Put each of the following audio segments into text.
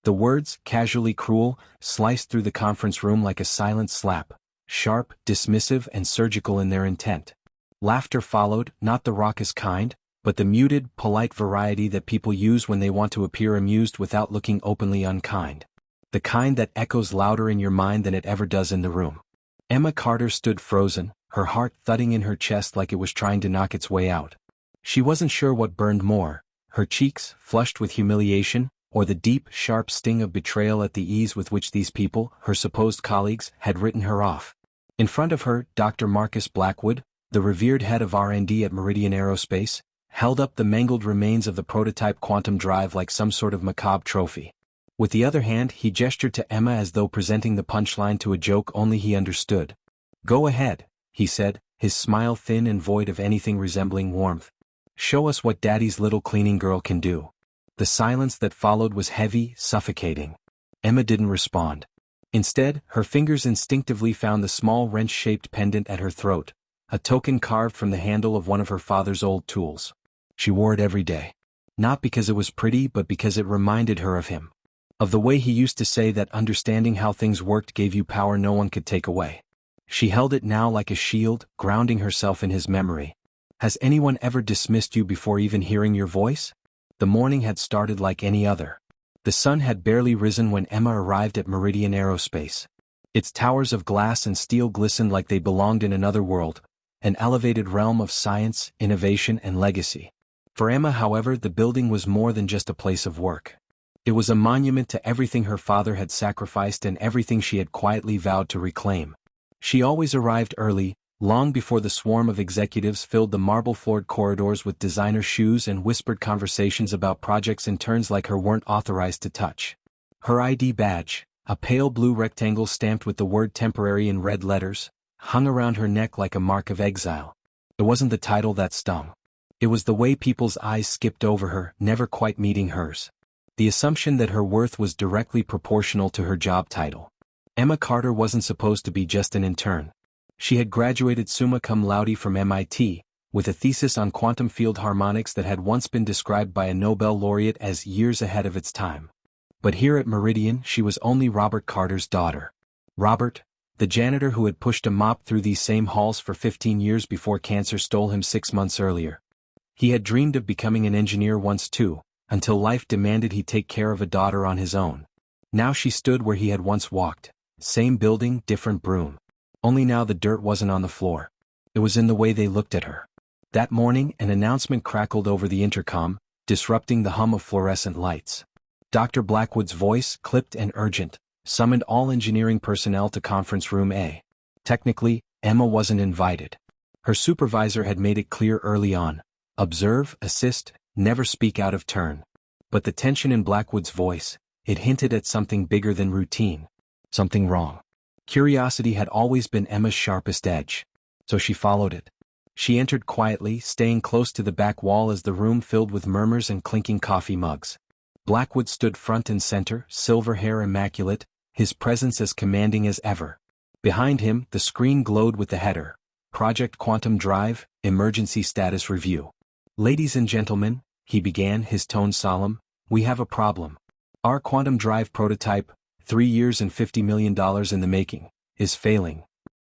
The words, casually cruel, sliced through the conference room like a silent slap, sharp, dismissive and surgical in their intent. Laughter followed, not the raucous kind, but the muted, polite variety that people use when they want to appear amused without looking openly unkind. The kind that echoes louder in your mind than it ever does in the room. Emma Carter stood frozen, her heart thudding in her chest like it was trying to knock its way out. She wasn't sure what burned more, her cheeks, flushed with humiliation, or the deep, sharp sting of betrayal at the ease with which these people, her supposed colleagues, had written her off. In front of her, Dr. Marcus Blackwood, the revered head of R&D at Meridian Aerospace, held up the mangled remains of the prototype quantum drive like some sort of macabre trophy. With the other hand, he gestured to Emma as though presenting the punchline to a joke only he understood. "Go ahead," he said, his smile thin and void of anything resembling warmth. "Show us what Daddy's little cleaning girl can do." The silence that followed was heavy, suffocating. Emma didn't respond. Instead, her fingers instinctively found the small wrench-shaped pendant at her throat, a token carved from the handle of one of her father's old tools. She wore it every day. Not because it was pretty, but because it reminded her of him. Of the way he used to say that understanding how things worked gave you power no one could take away. She held it now like a shield, grounding herself in his memory. "Has anyone ever dismissed you before even hearing your voice?" The morning had started like any other. The sun had barely risen when Emma arrived at Meridian Aerospace. Its towers of glass and steel glistened like they belonged in another world, an elevated realm of science, innovation, and legacy. For Emma, however, the building was more than just a place of work. It was a monument to everything her father had sacrificed and everything she had quietly vowed to reclaim. She always arrived early, long before the swarm of executives filled the marble-floored corridors with designer shoes and whispered conversations about projects interns like her weren't authorized to touch. Her ID badge, a pale blue rectangle stamped with the word temporary in red letters, hung around her neck like a mark of exile. It wasn't the title that stung. It was the way people's eyes skipped over her, never quite meeting hers. The assumption that her worth was directly proportional to her job title. Emma Carter wasn't supposed to be just an intern. She had graduated summa cum laude from MIT, with a thesis on quantum field harmonics that had once been described by a Nobel laureate as years ahead of its time. But here at Meridian, she was only Robert Carter's daughter. Robert, the janitor who had pushed a mop through these same halls for 15 years before cancer stole him 6 months earlier. He had dreamed of becoming an engineer once too, until life demanded he take care of a daughter on his own. Now she stood where he had once walked. Same building, different broom. Only now the dirt wasn't on the floor. It was in the way they looked at her. That morning, an announcement crackled over the intercom, disrupting the hum of fluorescent lights. Dr. Blackwood's voice, clipped and urgent, summoned all engineering personnel to conference room A. Technically, Emma wasn't invited. Her supervisor had made it clear early on. Observe, assist, never speak out of turn. But the tension in Blackwood's voice, it hinted at something bigger than routine. Something wrong. Curiosity had always been Emma's sharpest edge. So she followed it. She entered quietly, staying close to the back wall as the room filled with murmurs and clinking coffee mugs. Blackwood stood front and center, silver hair immaculate, his presence as commanding as ever. Behind him, the screen glowed with the header, Project Quantum Drive, Emergency Status Review. "Ladies and gentlemen," he began, his tone solemn, "we have a problem. Our quantum drive prototype, 3 years and $50 million in the making, is failing."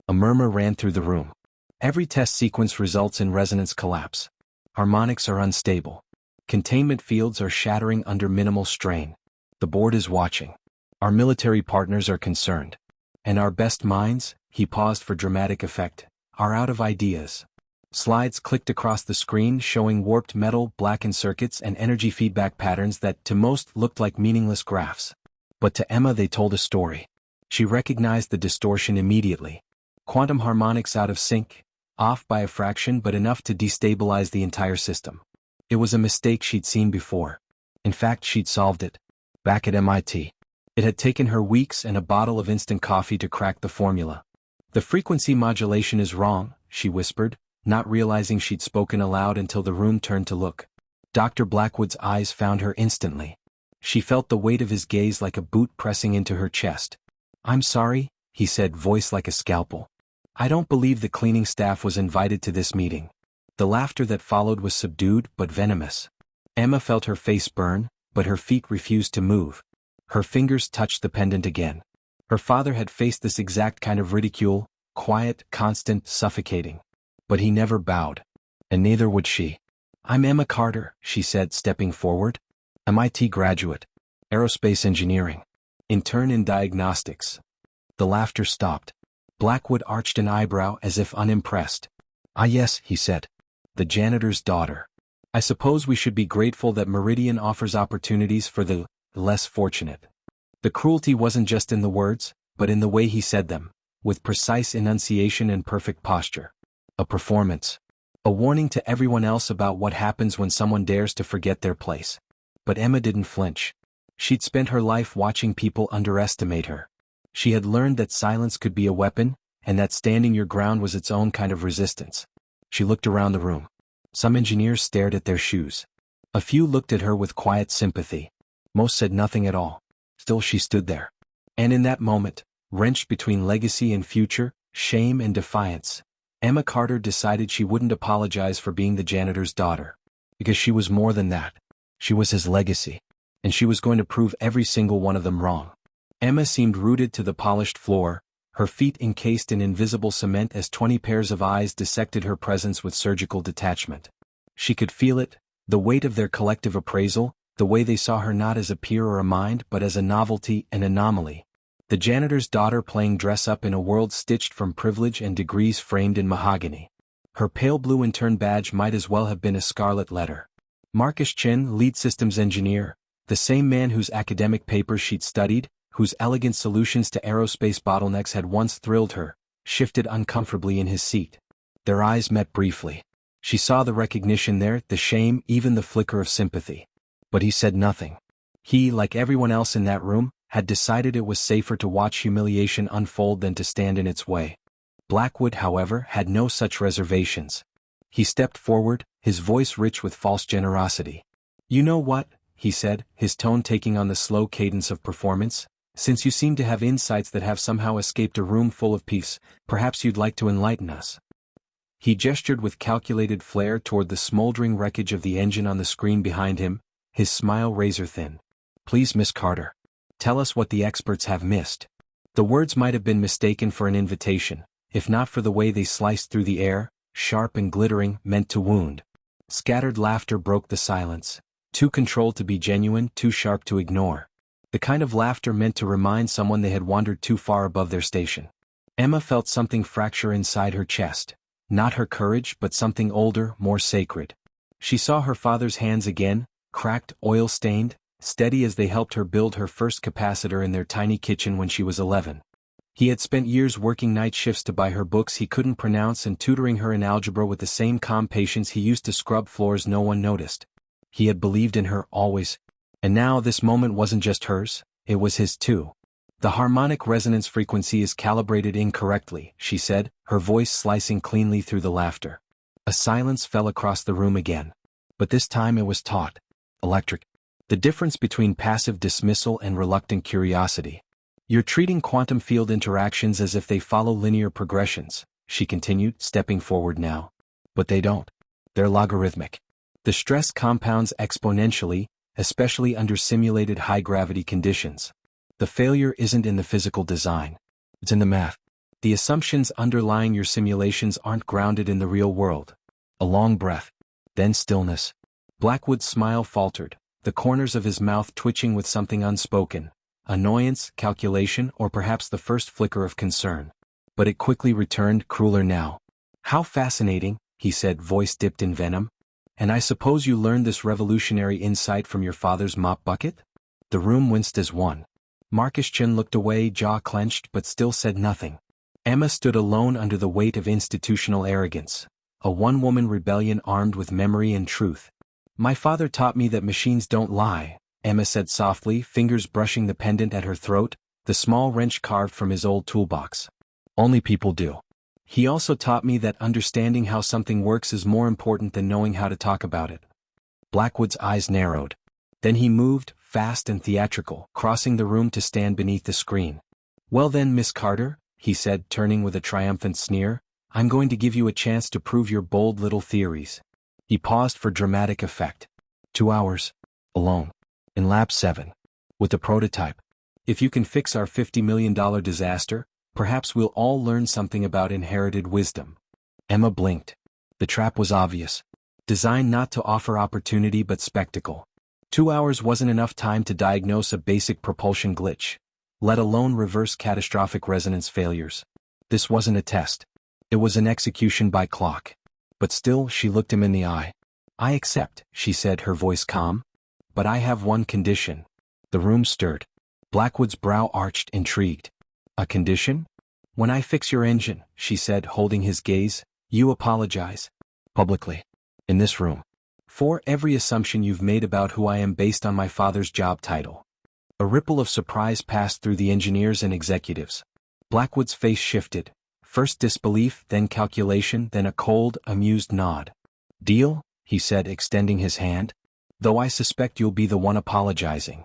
A murmur ran through the room. "Every test sequence results in resonance collapse. Harmonics are unstable. Containment fields are shattering under minimal strain. The board is watching. Our military partners are concerned. And our best minds," he paused for dramatic effect, "are out of ideas." Slides clicked across the screen showing warped metal, blackened circuits and energy feedback patterns that to most looked like meaningless graphs. But to Emma they told a story. She recognized the distortion immediately. Quantum harmonics out of sync, off by a fraction but enough to destabilize the entire system. It was a mistake she'd seen before. In fact, she'd solved it. Back at MIT. It had taken her weeks and a bottle of instant coffee to crack the formula. "The frequency modulation is wrong," she whispered, not realizing she'd spoken aloud until the room turned to look. Dr. Blackwood's eyes found her instantly. She felt the weight of his gaze like a boot pressing into her chest. "I'm sorry," he said, voice like a scalpel. "I don't believe the cleaning staff was invited to this meeting." The laughter that followed was subdued but venomous. Emma felt her face burn, but her feet refused to move. Her fingers touched the pendant again. Her father had faced this exact kind of ridicule, quiet, constant, suffocating. But he never bowed. And neither would she. "I'm Emma Carter," she said, stepping forward. "MIT graduate. Aerospace engineering. Intern in diagnostics." The laughter stopped. Blackwood arched an eyebrow as if unimpressed. "Ah yes," he said. "The janitor's daughter. I suppose we should be grateful that Meridian offers opportunities for the less fortunate." The cruelty wasn't just in the words, but in the way he said them, with precise enunciation and perfect posture. A performance. A warning to everyone else about what happens when someone dares to forget their place. But Emma didn't flinch. She'd spent her life watching people underestimate her. She had learned that silence could be a weapon, and that standing your ground was its own kind of resistance. She looked around the room. Some engineers stared at their shoes. A few looked at her with quiet sympathy. Most said nothing at all. Still she stood there. And in that moment, wrenched between legacy and future, shame and defiance, Emma Carter decided she wouldn't apologize for being the janitor's daughter. Because she was more than that. She was his legacy. And she was going to prove every single one of them wrong. Emma seemed rooted to the polished floor, her feet encased in invisible cement as 20 pairs of eyes dissected her presence with surgical detachment. She could feel it, the weight of their collective appraisal, the way they saw her not as a peer or a mind but as a novelty, an anomaly. The janitor's daughter playing dress-up in a world stitched from privilege and degrees framed in mahogany. Her pale blue intern badge might as well have been a scarlet letter. Marcus Chin, lead systems engineer, the same man whose academic papers she'd studied, whose elegant solutions to aerospace bottlenecks had once thrilled her, shifted uncomfortably in his seat. Their eyes met briefly. She saw the recognition there, the shame, even the flicker of sympathy. But he said nothing. He, like everyone else in that room, had decided it was safer to watch humiliation unfold than to stand in its way. Blackwood, however, had no such reservations. He stepped forward, his voice rich with false generosity. "You know what?" he said, his tone taking on the slow cadence of performance. "Since you seem to have insights that have somehow escaped a room full of peace, perhaps you'd like to enlighten us." He gestured with calculated flair toward the smoldering wreckage of the engine on the screen behind him, his smile razor-thin. "Please, Miss Carter. Tell us what the experts have missed." The words might have been mistaken for an invitation, if not for the way they sliced through the air, sharp and glittering, meant to wound. Scattered laughter broke the silence, too controlled to be genuine, too sharp to ignore. The kind of laughter meant to remind someone they had wandered too far above their station. Emma felt something fracture inside her chest. Not her courage, but something older, more sacred. She saw her father's hands again, cracked, oil-stained, steady as they helped her build her first capacitor in their tiny kitchen when she was 11. He had spent years working night shifts to buy her books he couldn't pronounce and tutoring her in algebra with the same calm patience he used to scrub floors no one noticed. He had believed in her, always. And now this moment wasn't just hers, it was his too. "The harmonic resonance frequency is calibrated incorrectly," she said, her voice slicing cleanly through the laughter. A silence fell across the room again. But this time it was taut. Electric. The difference between passive dismissal and reluctant curiosity. "You're treating quantum field interactions as if they follow linear progressions," she continued, stepping forward now. "But they don't. They're logarithmic. The stress compounds exponentially, especially under simulated high-gravity conditions. The failure isn't in the physical design. It's in the math. The assumptions underlying your simulations aren't grounded in the real world." A long breath. Then stillness. Blackwood's smile faltered, the corners of his mouth twitching with something unspoken. Annoyance, calculation, or perhaps the first flicker of concern. But it quickly returned, crueler now. "How fascinating," he said, voice dipped in venom. "And I suppose you learned this revolutionary insight from your father's mop bucket?" The room winced as one. Marcus Chin looked away, jaw clenched, but still said nothing. Emma stood alone under the weight of institutional arrogance. A one-woman rebellion armed with memory and truth. "My father taught me that machines don't lie," Emma said softly, fingers brushing the pendant at her throat, the small wrench carved from his old toolbox. "Only people do. He also taught me that understanding how something works is more important than knowing how to talk about it." Blackwood's eyes narrowed. Then he moved, fast and theatrical, crossing the room to stand beneath the screen. "Well then, Miss Carter," he said, turning with a triumphant sneer, "I'm going to give you a chance to prove your bold little theories." He paused for dramatic effect. 2 hours. Alone. In Lab 7. with the prototype. If you can fix our $50 million disaster, perhaps we'll all learn something about inherited wisdom. Emma blinked. The trap was obvious. Designed not to offer opportunity but spectacle. 2 hours wasn't enough time to diagnose a basic propulsion glitch, let alone reverse catastrophic resonance failures. This wasn't a test. It was an execution by clock. But still, she looked him in the eye. I accept, she said, her voice calm. But I have one condition. The room stirred. Blackwood's brow arched, intrigued. A condition? When I fix your engine, she said, holding his gaze, you apologize. Publicly. In this room. For every assumption you've made about who I am based on my father's job title. A ripple of surprise passed through the engineers and executives. Blackwood's face shifted. First disbelief, then calculation, then a cold, amused nod. Deal? He said, extending his hand. Though I suspect you'll be the one apologizing.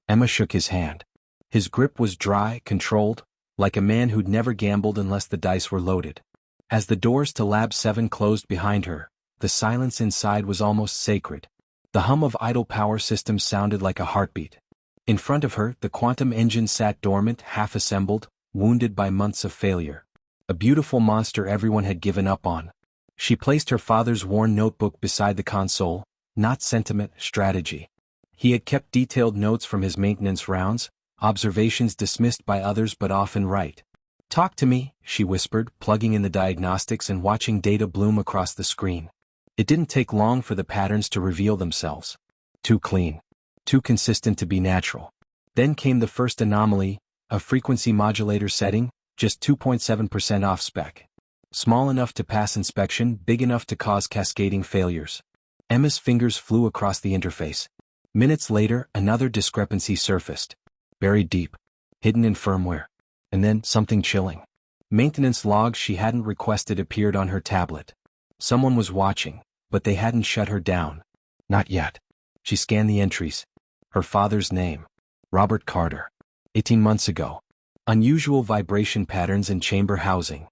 Emma shook his hand. His grip was dry, controlled, like a man who'd never gambled unless the dice were loaded. As the doors to Lab 7 closed behind her, the silence inside was almost sacred. The hum of idle power systems sounded like a heartbeat. In front of her, the quantum engine sat dormant, half-assembled, wounded by months of failure. A beautiful monster everyone had given up on. She placed her father's worn notebook beside the console, not sentiment, strategy. He had kept detailed notes from his maintenance rounds, observations dismissed by others but often right. Talk to me, she whispered, plugging in the diagnostics and watching data bloom across the screen. It didn't take long for the patterns to reveal themselves. Too clean. Too consistent to be natural. Then came the first anomaly, a frequency modulator setting, just 2.7% off spec. Small enough to pass inspection, big enough to cause cascading failures. Emma's fingers flew across the interface. Minutes later, another discrepancy surfaced. Buried deep. Hidden in firmware. And then, something chilling. Maintenance logs she hadn't requested appeared on her tablet. Someone was watching, but they hadn't shut her down. Not yet. She scanned the entries. Her father's name. Robert Carter. 18 months ago. Unusual vibration patterns in chamber housing.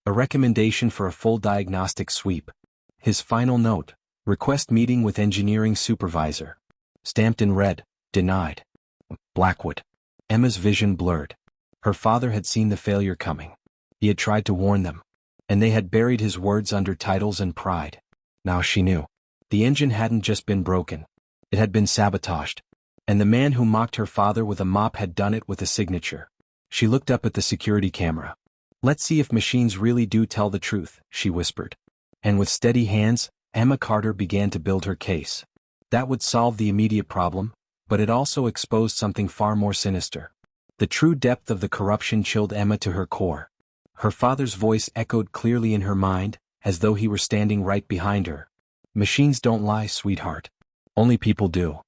A recommendation for a full diagnostic sweep. His final note. Request meeting with engineering supervisor. Stamped in red. Denied. Blackwood. Emma's vision blurred. Her father had seen the failure coming. He had tried to warn them. And they had buried his words under titles and pride. Now she knew. The engine hadn't just been broken. It had been sabotaged. And the man who mocked her father with a mop had done it with a signature. She looked up at the security camera. Let's see if machines really do tell the truth, she whispered. And with steady hands, Emma Carter began to build her case. That would solve the immediate problem, but it also exposed something far more sinister. The true depth of the corruption chilled Emma to her core. Her father's voice echoed clearly in her mind, as though he were standing right behind her. Machines don't lie, sweetheart. Only people do.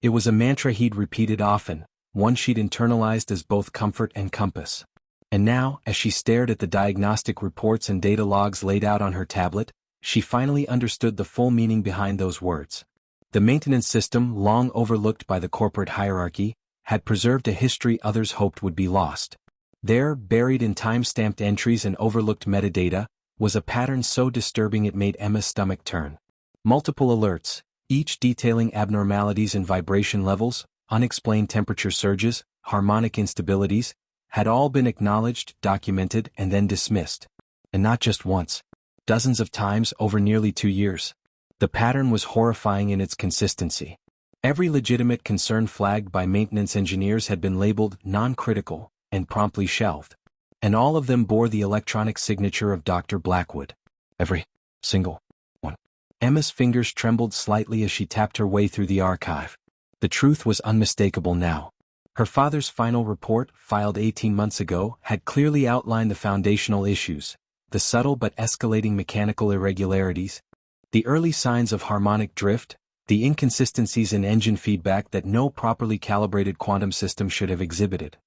It was a mantra he'd repeated often, one she'd internalized as both comfort and compass. And now, as she stared at the diagnostic reports and data logs laid out on her tablet, she finally understood the full meaning behind those words. The maintenance system, long overlooked by the corporate hierarchy, had preserved a history others hoped would be lost. There, buried in time-stamped entries and overlooked metadata, was a pattern so disturbing it made Emma's stomach turn. Multiple alerts, each detailing abnormalities in vibration levels, unexplained temperature surges, harmonic instabilities, had all been acknowledged, documented, and then dismissed. And not just once. Dozens of times over nearly 2 years. The pattern was horrifying in its consistency. Every legitimate concern flagged by maintenance engineers had been labeled non-critical and promptly shelved. And all of them bore the electronic signature of Dr. Blackwood. Every single one. Emma's fingers trembled slightly as she tapped her way through the archive. The truth was unmistakable now. Her father's final report, filed 18 months ago, had clearly outlined the foundational issues, the subtle but escalating mechanical irregularities, the early signs of harmonic drift, the inconsistencies in engine feedback that no properly calibrated quantum system should have exhibited.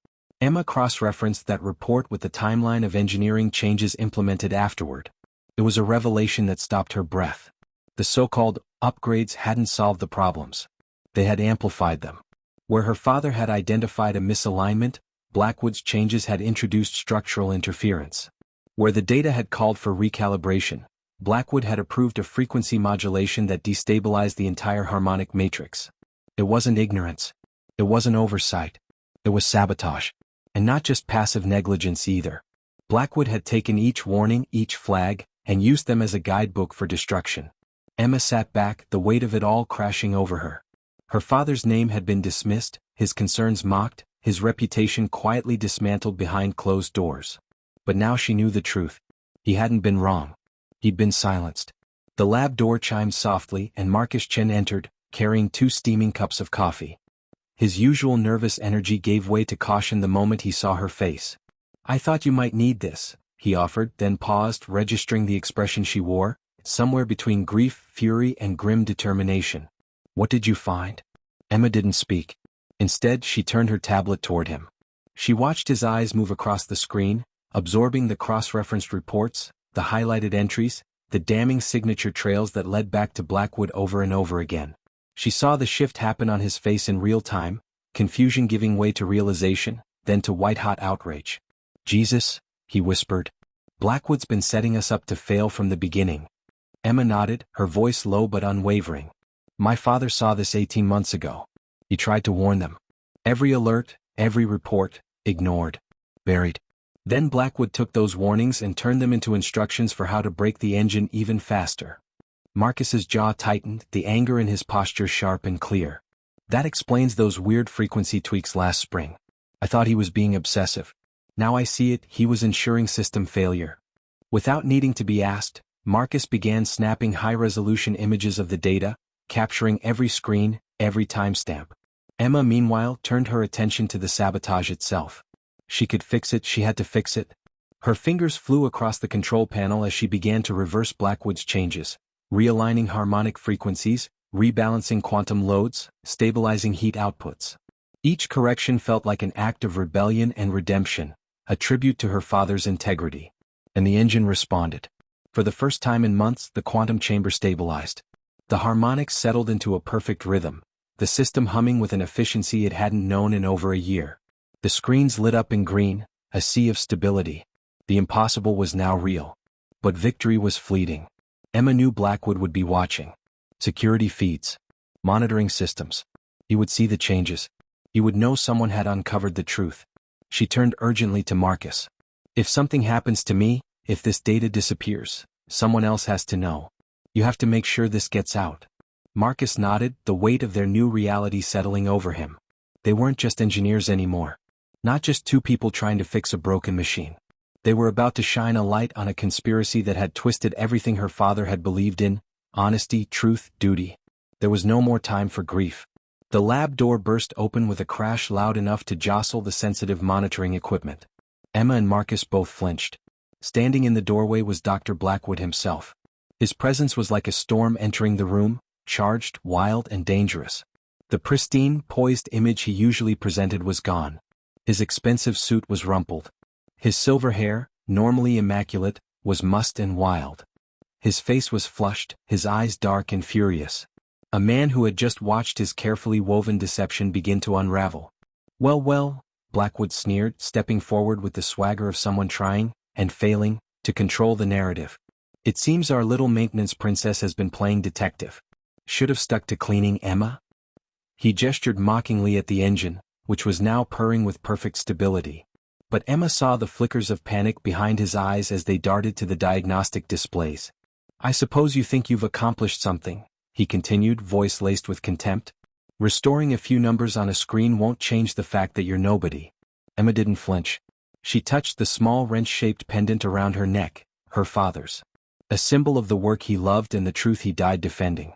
Emma cross-referenced that report with the timeline of engineering changes implemented afterward. It was a revelation that stopped her breath. The so-called upgrades hadn't solved the problems. They had amplified them. Where her father had identified a misalignment, Blackwood's changes had introduced structural interference. Where the data had called for recalibration, Blackwood had approved a frequency modulation that destabilized the entire harmonic matrix. It wasn't ignorance. It wasn't oversight. It was sabotage. And not just passive negligence either. Blackwood had taken each warning, each flag, and used them as a guidebook for destruction. Emma sat back, the weight of it all crashing over her. Her father's name had been dismissed, his concerns mocked, his reputation quietly dismantled behind closed doors. But now she knew the truth. He hadn't been wrong. He'd been silenced. The lab door chimed softly and Marcus Chen entered, carrying 2 steaming cups of coffee. His usual nervous energy gave way to caution the moment he saw her face. "I thought you might need this," he offered, then paused, registering the expression she wore, somewhere between grief, fury, and grim determination. "What did you find?" Emma didn't speak. Instead, she turned her tablet toward him. She watched his eyes move across the screen, absorbing the cross-referenced reports, the highlighted entries, the damning signature trails that led back to Blackwood over and over again. She saw the shift happen on his face in real time, confusion giving way to realization, then to white-hot outrage. "Jesus," he whispered. "Blackwood's been setting us up to fail from the beginning." Emma nodded, her voice low but unwavering. "My father saw this 18 months ago. He tried to warn them. Every alert, every report, ignored. Buried. Then Blackwood took those warnings and turned them into instructions for how to break the engine even faster." Marcus's jaw tightened, the anger in his posture sharp and clear. "That explains those weird frequency tweaks last spring. I thought he was being obsessive. Now I see it, he was ensuring system failure." Without needing to be asked, Marcus began snapping high-resolution images of the data, capturing every screen, every timestamp. Emma, meanwhile, turned her attention to the sabotage itself. She could fix it, she had to fix it. Her fingers flew across the control panel as she began to reverse Blackwood's changes, realigning harmonic frequencies, rebalancing quantum loads, stabilizing heat outputs. Each correction felt like an act of rebellion and redemption, a tribute to her father's integrity. And the engine responded. For the first time in months, the quantum chamber stabilized. The harmonics settled into a perfect rhythm, the system humming with an efficiency it hadn't known in over a year. The screens lit up in green, a sea of stability. The impossible was now real. But victory was fleeting. Emma knew Blackwood would be watching. Security feeds. Monitoring systems. He would see the changes. He would know someone had uncovered the truth. She turned urgently to Marcus. "If something happens to me, if this data disappears, someone else has to know. You have to make sure this gets out." Marcus nodded, the weight of their new reality settling over him. They weren't just engineers anymore. Not just 2 people trying to fix a broken machine. They were about to shine a light on a conspiracy that had twisted everything her father had believed in: honesty, truth, duty. There was no more time for grief. The lab door burst open with a crash loud enough to jostle the sensitive monitoring equipment. Emma and Marcus both flinched. Standing in the doorway was Dr. Blackwood himself. His presence was like a storm entering the room, charged, wild, and dangerous. The pristine, poised image he usually presented was gone. His expensive suit was rumpled. His silver hair, normally immaculate, was mussed and wild. His face was flushed, his eyes dark and furious. A man who had just watched his carefully woven deception begin to unravel. Well, Blackwood sneered, stepping forward with the swagger of someone trying, and failing, to control the narrative. "It seems our little maintenance princess has been playing detective. Should have stuck to cleaning, Emma." He gestured mockingly at the engine, which was now purring with perfect stability. But Emma saw the flickers of panic behind his eyes as they darted to the diagnostic displays. "I suppose you think you've accomplished something," he continued, voice laced with contempt. "Restoring a few numbers on a screen won't change the fact that you're nobody." Emma didn't flinch. She touched the small wrench-shaped pendant around her neck, her father's. A symbol of the work he loved and the truth he died defending.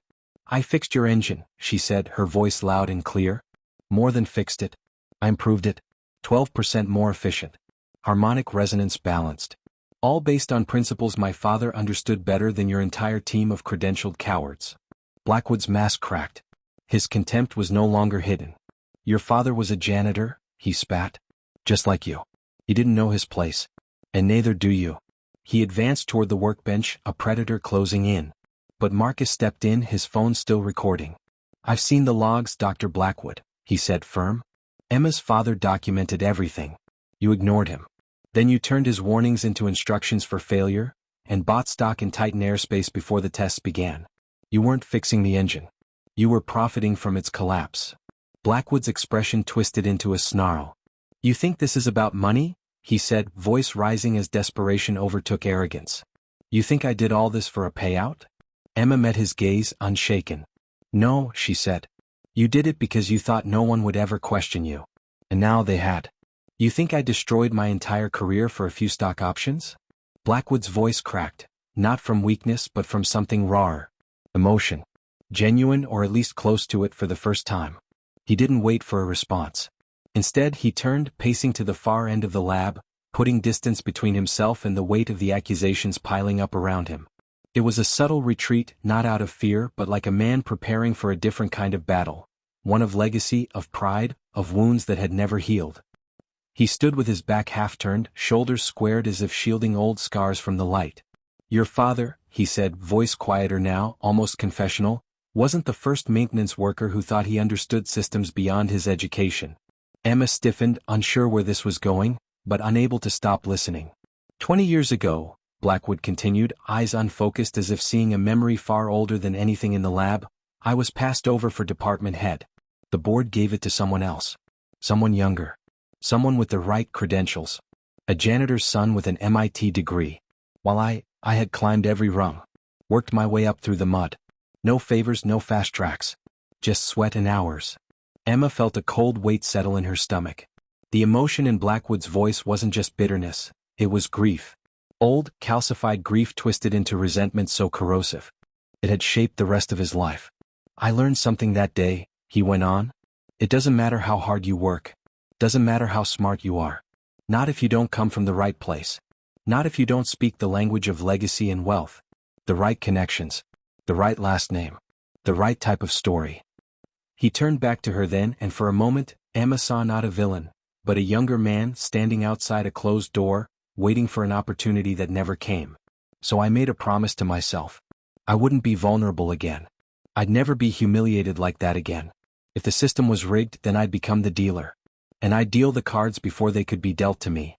"I fixed your engine," she said, her voice loud and clear. "More than fixed it. I improved it. 12% more efficient. Harmonic resonance balanced. All based on principles my father understood better than your entire team of credentialed cowards." Blackwood's mask cracked. His contempt was no longer hidden. "Your father was a janitor," he spat. "Just like you. He didn't know his place. And neither do you." He advanced toward the workbench, a predator closing in. But Marcus stepped in, his phone still recording. "I've seen the logs, Dr. Blackwood," he said firm. "Emma's father documented everything. You ignored him. Then you turned his warnings into instructions for failure, and bought stock in Titan Airspace before the tests began. You weren't fixing the engine. You were profiting from its collapse." Blackwood's expression twisted into a snarl. "You think this is about money?" he said, voice rising as desperation overtook arrogance. "You think I did all this for a payout?" Emma met his gaze, unshaken. "No," she said. "You did it because you thought no one would ever question you. And now they had. You think I destroyed my entire career for a few stock options?" Blackwood's voice cracked, not from weakness but from something rawer. Emotion. Genuine, or at least close to it for the first time. He didn't wait for a response. Instead, he turned, pacing to the far end of the lab, putting distance between himself and the weight of the accusations piling up around him. It was a subtle retreat, not out of fear but like a man preparing for a different kind of battle. One of legacy, of pride, of wounds that had never healed. He stood with his back half-turned, shoulders squared as if shielding old scars from the light. "Your father," he said, voice quieter now, almost confessional, "wasn't the first maintenance worker who thought he understood systems beyond his education." Emma stiffened, unsure where this was going, but unable to stop listening. 20 years ago, Blackwood continued, eyes unfocused as if seeing a memory far older than anything in the lab, "I was passed over for department head. The board gave it to someone else. Someone younger. Someone with the right credentials. A janitor's son with an MIT degree. While I had climbed every rung. Worked my way up through the mud. No favors, no fast tracks. Just sweat and hours." Emma felt a cold weight settle in her stomach. The emotion in Blackwood's voice wasn't just bitterness, it was grief. Old, calcified grief twisted into resentment so corrosive. It had shaped the rest of his life. "I learned something that day," he went on. "It doesn't matter how hard you work. Doesn't matter how smart you are. Not if you don't come from the right place. Not if you don't speak the language of legacy and wealth. The right connections. The right last name. The right type of story." He turned back to her then, and for a moment, Emma saw not a villain, but a younger man standing outside a closed door, waiting for an opportunity that never came. "So I made a promise to myself. I wouldn't be vulnerable again. I'd never be humiliated like that again. If the system was rigged, then I'd become the dealer. And I'd deal the cards before they could be dealt to me."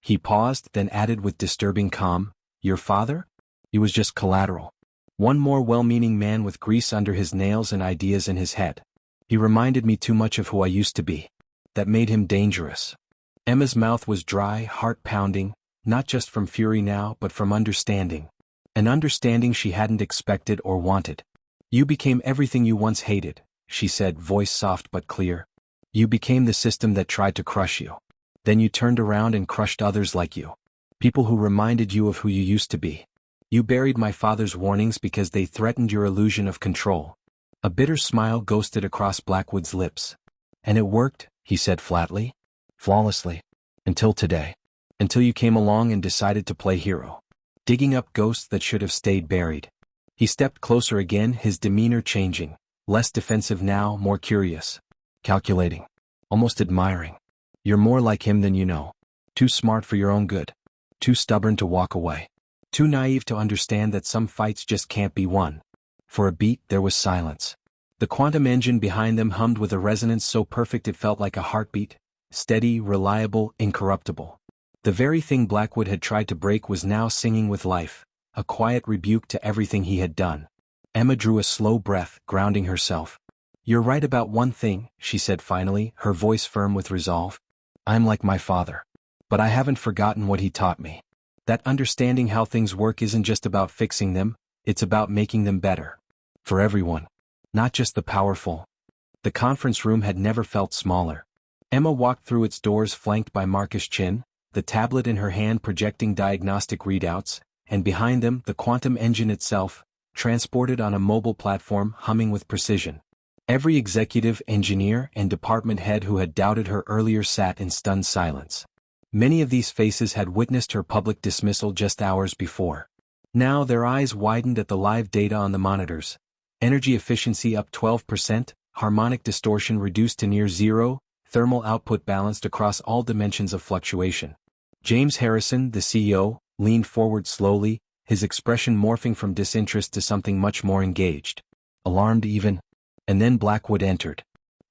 He paused, then added with disturbing calm, "Your father? He was just collateral. One more well-meaning man with grease under his nails and ideas in his head. He reminded me too much of who I used to be. That made him dangerous." Emma's mouth was dry, heart pounding, not just from fury now but from understanding. An understanding she hadn't expected or wanted. "You became everything you once hated," she said, voice soft but clear. "You became the system that tried to crush you. Then you turned around and crushed others like you. People who reminded you of who you used to be. You buried my father's warnings because they threatened your illusion of control." A bitter smile ghosted across Blackwood's lips. "And it worked," he said flatly. "Flawlessly. Until today. Until you came along and decided to play hero. Digging up ghosts that should have stayed buried." He stepped closer again, his demeanor changing. Less defensive now, more curious. Calculating. Almost admiring. "You're more like him than you know. Too smart for your own good. Too stubborn to walk away. Too naive to understand that some fights just can't be won." For a beat, there was silence. The quantum engine behind them hummed with a resonance so perfect it felt like a heartbeat, steady, reliable, incorruptible. The very thing Blackwood had tried to break was now singing with life, a quiet rebuke to everything he had done. Emma drew a slow breath, grounding herself. "You're right about one thing," she said finally, her voice firm with resolve. "I'm like my father. But I haven't forgotten what he taught me. That understanding how things work isn't just about fixing them, it's about making them better. For everyone. Not just the powerful." The conference room had never felt smaller. Emma walked through its doors flanked by Marcus Chin, the tablet in her hand projecting diagnostic readouts, and behind them the quantum engine itself, transported on a mobile platform humming with precision. Every executive, engineer, and department head who had doubted her earlier sat in stunned silence. Many of these faces had witnessed her public dismissal just hours before. Now their eyes widened at the live data on the monitors. Energy efficiency up 12%, harmonic distortion reduced to near zero, thermal output balanced across all dimensions of fluctuation. James Harrison, the CEO, leaned forward slowly, his expression morphing from disinterest to something much more engaged. Alarmed even. And then Blackwood entered.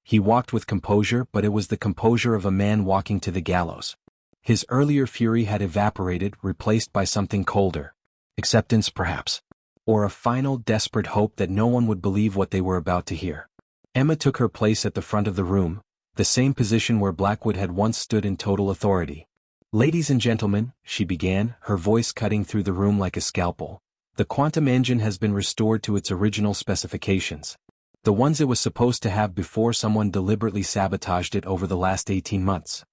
He walked with composure, but it was the composure of a man walking to the gallows. His earlier fury had evaporated, replaced by something colder. Acceptance, perhaps. Or a final, desperate hope that no one would believe what they were about to hear. Emma took her place at the front of the room, the same position where Blackwood had once stood in total authority. "Ladies and gentlemen," she began, her voice cutting through the room like a scalpel, "the quantum engine has been restored to its original specifications. The ones it was supposed to have before someone deliberately sabotaged it over the last 18 months.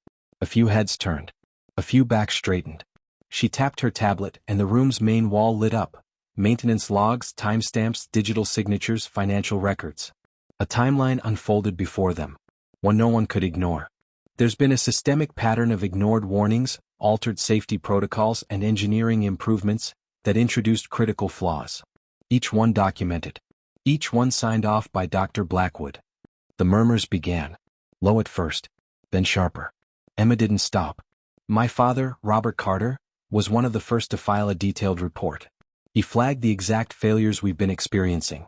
A few heads turned. A few backs straightened. She tapped her tablet and the room's main wall lit up. Maintenance logs, timestamps, digital signatures, financial records. A timeline unfolded before them. One no one could ignore. There's been a systemic pattern of ignored warnings, altered safety protocols and engineering improvements that introduced critical flaws. Each one documented. Each one signed off by Dr. Blackwood. The murmurs began. Low at first, then sharper. Emma didn't stop. "My father, Robert Carter, was one of the first to file a detailed report. He flagged the exact failures we've been experiencing.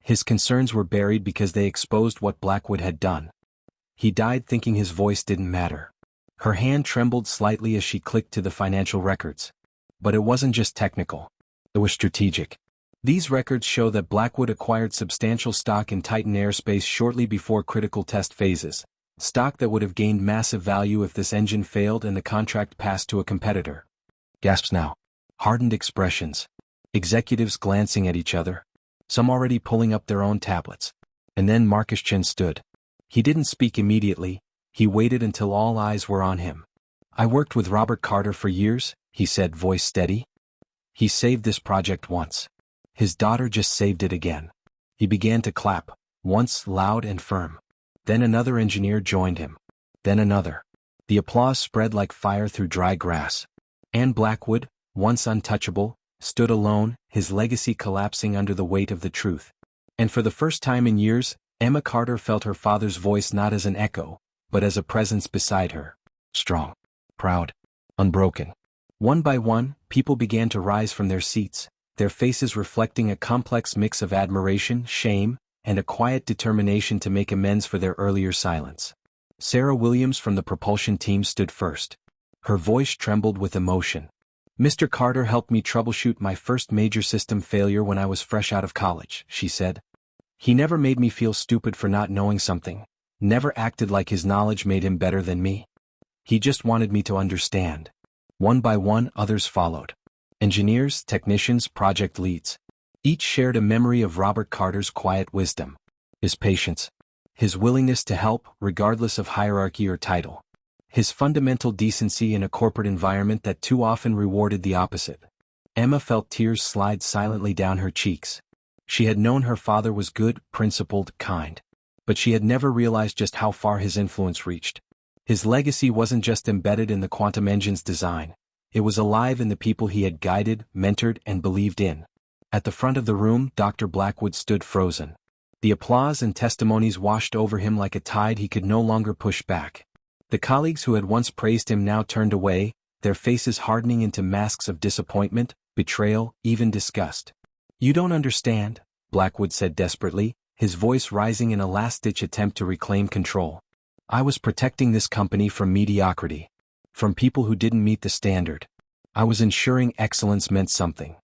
His concerns were buried because they exposed what Blackwood had done. He died thinking his voice didn't matter." Her hand trembled slightly as she clicked to the financial records. But it wasn't just technical. It was strategic. These records show that Blackwood acquired substantial stock in Titan Aerospace shortly before critical test phases, stock that would have gained massive value if this engine failed and the contract passed to a competitor. Gasps now. Hardened expressions. Executives glancing at each other. Some already pulling up their own tablets. And then Marcus Chin stood. He didn't speak immediately, he waited until all eyes were on him. "I worked with Robert Carter for years," he said, voice steady. "He saved this project once. His daughter just saved it again." He began to clap, once loud and firm. Then another engineer joined him. Then another. The applause spread like fire through dry grass. And Blackwood, once untouchable, stood alone, his legacy collapsing under the weight of the truth. And for the first time in years, Emma Carter felt her father's voice not as an echo, but as a presence beside her. Strong, proud, unbroken. One by one, people began to rise from their seats, their faces reflecting a complex mix of admiration, shame, and a quiet determination to make amends for their earlier silence. Sarah Williams from the propulsion team stood first. Her voice trembled with emotion. "Mr. Carter helped me troubleshoot my first major system failure when I was fresh out of college," she said. "He never made me feel stupid for not knowing something, never acted like his knowledge made him better than me. He just wanted me to understand." One by one, others followed. Engineers, technicians, project leads. Each shared a memory of Robert Carter's quiet wisdom. His patience. His willingness to help, regardless of hierarchy or title. His fundamental decency in a corporate environment that too often rewarded the opposite. Emma felt tears slide silently down her cheeks. She had known her father was good, principled, kind. But she had never realized just how far his influence reached. His legacy wasn't just embedded in the quantum engine's design. It was alive in the people he had guided, mentored, and believed in. At the front of the room, Dr. Blackwood stood frozen. The applause and testimonies washed over him like a tide he could no longer push back. The colleagues who had once praised him now turned away, their faces hardening into masks of disappointment, betrayal, even disgust. "You don't understand," Blackwood said desperately, his voice rising in a last-ditch attempt to reclaim control. "I was protecting this company from mediocrity. From people who didn't meet the standard. I was ensuring excellence meant something."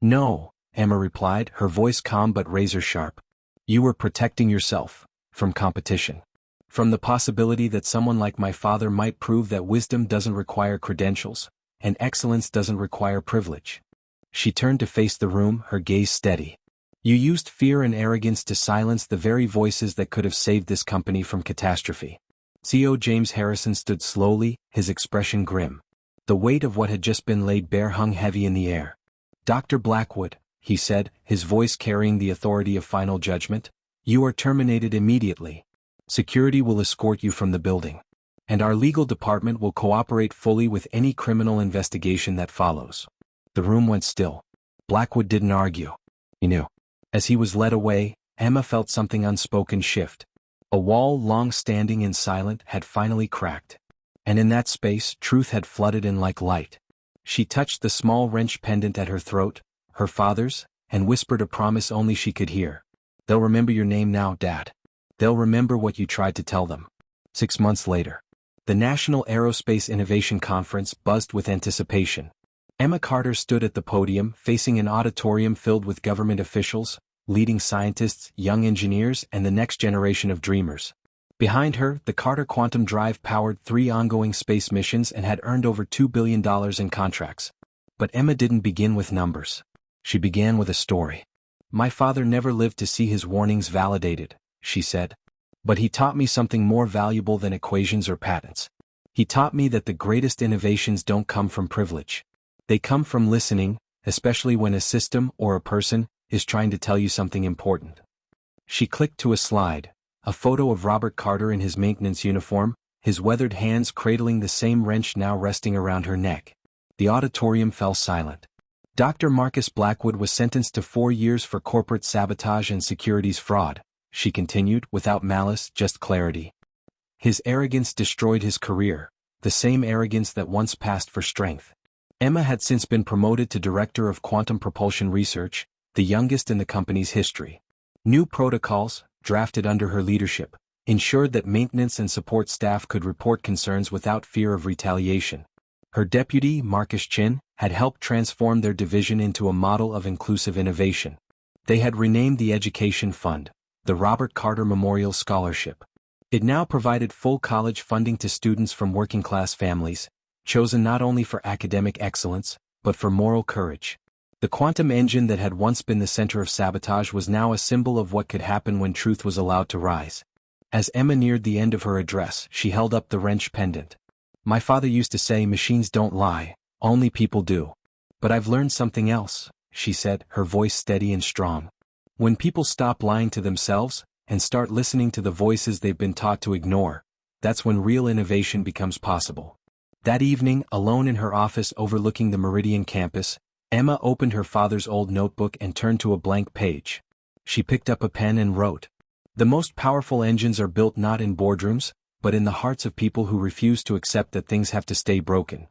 "No," Emma replied, her voice calm but razor-sharp. "You were protecting yourself. From competition. From the possibility that someone like my father might prove that wisdom doesn't require credentials, and excellence doesn't require privilege." She turned to face the room, her gaze steady. "You used fear and arrogance to silence the very voices that could have saved this company from catastrophe." CEO James Harrison stood slowly, his expression grim. The weight of what had just been laid bare hung heavy in the air. "Dr. Blackwood," he said, his voice carrying the authority of final judgment, "you are terminated immediately. Security will escort you from the building. And our legal department will cooperate fully with any criminal investigation that follows." The room went still. Blackwood didn't argue. He knew. As he was led away, Emma felt something unspoken shift. A wall long standing and silent had finally cracked. And in that space, truth had flooded in like light. She touched the small wrench pendant at her throat, her father's, and whispered a promise only she could hear. "They'll remember your name now, Dad. They'll remember what you tried to tell them." 6 months later. The National Aerospace Innovation Conference buzzed with anticipation. Emma Carter stood at the podium, facing an auditorium filled with government officials, leading scientists, young engineers, and the next generation of dreamers. Behind her, the Carter quantum drive powered 3 ongoing space missions and had earned over $2 billion in contracts. But Emma didn't begin with numbers. She began with a story. "My father never lived to see his warnings validated," she said. "But he taught me something more valuable than equations or patents. He taught me that the greatest innovations don't come from privilege. They come from listening, especially when a system or a person is trying to tell you something important." She clicked to a slide, a photo of Robert Carter in his maintenance uniform, his weathered hands cradling the same wrench now resting around her neck. The auditorium fell silent. "Dr. Marcus Blackwood was sentenced to 4 years for corporate sabotage and securities fraud," she continued, without malice, just clarity. "His arrogance destroyed his career, the same arrogance that once passed for strength." Emma had since been promoted to Director of Quantum Propulsion Research, the youngest in the company's history. New protocols, drafted under her leadership, ensured that maintenance and support staff could report concerns without fear of retaliation. Her deputy, Marcus Chin, had helped transform their division into a model of inclusive innovation. They had renamed the education fund, the Robert Carter Memorial Scholarship. It now provided full college funding to students from working-class families, chosen not only for academic excellence, but for moral courage. The quantum engine that had once been the center of sabotage was now a symbol of what could happen when truth was allowed to rise. As Emma neared the end of her address, she held up the wrench pendant. "My father used to say machines don't lie, only people do. But I've learned something else," she said, her voice steady and strong. "When people stop lying to themselves, and start listening to the voices they've been taught to ignore, that's when real innovation becomes possible." That evening, alone in her office overlooking the Meridian campus, Emma opened her father's old notebook and turned to a blank page. She picked up a pen and wrote, "The most powerful engines are built not in boardrooms, but in the hearts of people who refuse to accept that things have to stay broken.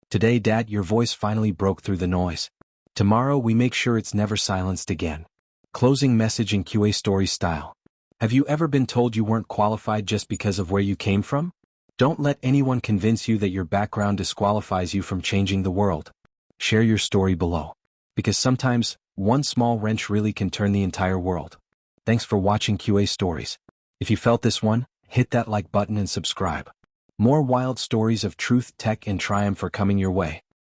Today, Dad, your voice finally broke through the noise. Tomorrow we make sure it's never silenced again." Closing message in QA story style. Have you ever been told you weren't qualified just because of where you came from? Don't let anyone convince you that your background disqualifies you from changing the world. Share your story below. Because sometimes, one small wrench really can turn the entire world. Thanks for watching QA Stories. If you felt this one, hit that like button and subscribe. More wild stories of truth, tech, and triumph are coming your way.